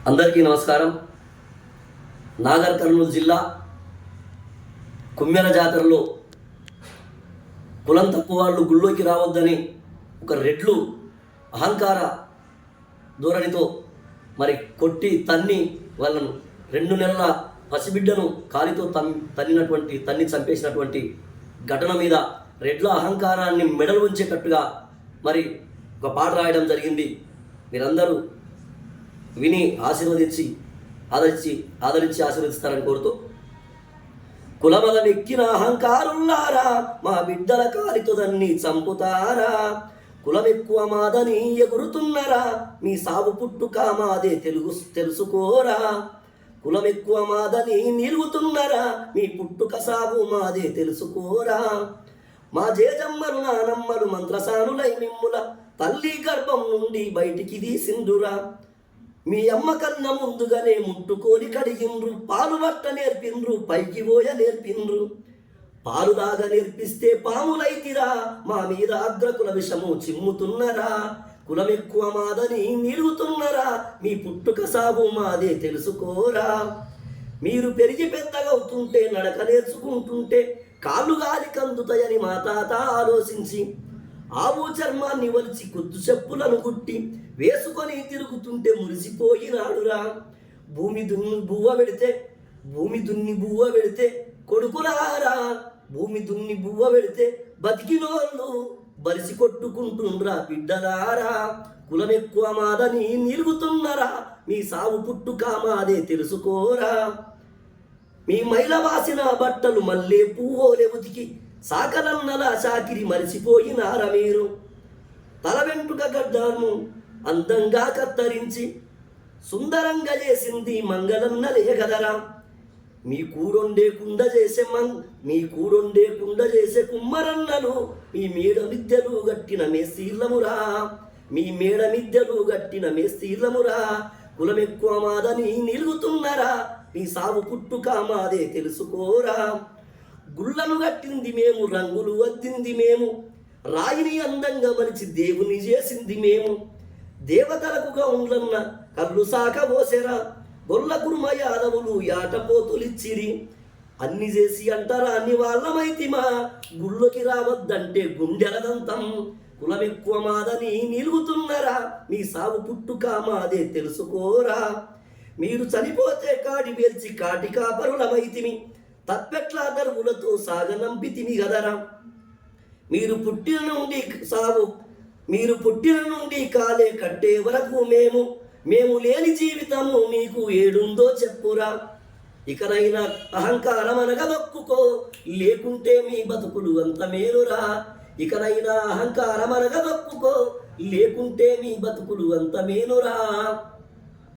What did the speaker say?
అందరికీ నమస్కారం. నాగర్ కర్నూలు జిల్లా కుమ్మెర జాతరలో కులం తక్కువ వాళ్ళు గుళ్ళోకి రావద్దని ఒక రెడ్లు అహంకార ధోరణితో మరి కొట్టి తన్ని వాళ్ళను 2 నెలల పసిబిడ్డను కాలితో తన్ని చంపేసినటువంటి ఘటన మీద రెడ్ల అహంకారాన్ని మెడలు ఉంచేటట్టుగా మరి ఒక పాట రాయడం జరిగింది. మీరందరూ విని ఆశీర్వదించి ఆదరించి ఆశీర్వదిస్తారని కోరుతూ, కులమల నెక్కిన అహంకారులారా మా బిడ్డల కాలితో దాన్ని చంపుతారా, కులమెక్కువ మాదని ఎగురుతున్నారా, మీ సాగు పుట్టుక మాదే తెలుసుకోరా, కులమెక్కువ మాదని నిలుగుతున్నారా, మీ పుట్టుక సాగు మాదే తెలుసుకోరా, మా జేజమ్మలు నానమ్మలు మంత్రసానులై మిమ్ముల తల్లి గర్భం నుండి బయటికి తీసిండురా, మీ అమ్మ కన్నా ముందుగానే ముట్టుకొని కడిగిండ్రు, పాలు పట్ట నేర్పిండ్రు, పైకి పోయ నేర్పిండ్రు, పాలు దాగా నేర్పిస్తే పాములైతిరా, మా మీద అగ్రకుల విషము చిమ్ముతున్నరా, కులమెక్కువ మాదని నిలుగుతున్నరా, మీ పుట్టుక సాగు మాదే తెలుసుకోరా, మీరు పెరిగి పెద్దగవుతుంటే నడక నేర్చుకుంటుంటే కాళ్ళు గాలి కందుతాయని మా తాత ఆలోచించి ఆవు చర్మాన్ని వలిచి కొద్దు చెప్పులను కుట్టి వేసుకొని తిరుగుతుంటే మురిసిపోయినాడురా, భూమి దున్ని బువ్వ పెడితే కొడుకులారా, భూమి దున్ని బువ్వ పెడితే బతికినోళ్ళు బలిసి కొట్టుకుంటుండ్రా బిడ్డలారా, కులమెక్కువ మాదని నిలుగుతున్నారా, మీ సాగు పుట్టుక మాదే తెలుసుకోరా, మీ మైలవాసిన బట్టలు మల్లె పువ్వులే ఉతికి సాకలన్నలా చాకిరి మరిచిపోయినారా, మీరు తల వెంట్రుక గడ్డాను అందంగా కత్తరించి సుందరంగా చేసింది మంగళన్నలే గదరా, మీ కూడొండే కుండ చేసే కుమ్మరన్నలు మీ మేడ మిద్దెలు గట్టిన మేస్తీర్లమురా, కులమెక్కువ మాదని నిలుగుతున్నారా, మీ సాగు పుట్టుక మాదే తెలుసుకోరా, గుళ్ళను కట్టింది మేము, రంగులు వద్దింది మేము, రాయిని అందంగా మలిచి దేవుని చేసింది మేము, దేవతలకు గౌండ్లన్న కళ్ళు సాకబోసెరా, గొల్ల కుర్మ యాదవులు యాటపోతులిచ్చిరి, అన్ని చేసి అంటారా అన్ని వాళ్ళమైతిమా, గుళ్ళోకి రావద్దంటే గుండెలదంతం, కులమెక్కువ మాదని నిలుగుతున్నారా, మీ సాగు పుట్టుక మాదే తెలుసుకోరా, మీరు చనిపోతే కాడి వేల్చి కాటి కాపరులమైతిమి, తప్పెట్ల దరువులతో సాగనంపితిమి గదరా, మీరు పుట్టిన నుండి కాలే కట్టే వరకు మేము లేని జీవితము మీకు ఏడుందో చెప్పురా, ఇకనైనా అహంకారం అనగా దొక్కుకో, లేకుంటే మీ బతుకులు అంత మేలురా, ఇకనైనా అహంకారం అనగా దొక్కుకో, లేకుంటే మీ బతుకులు అంత మేలురా.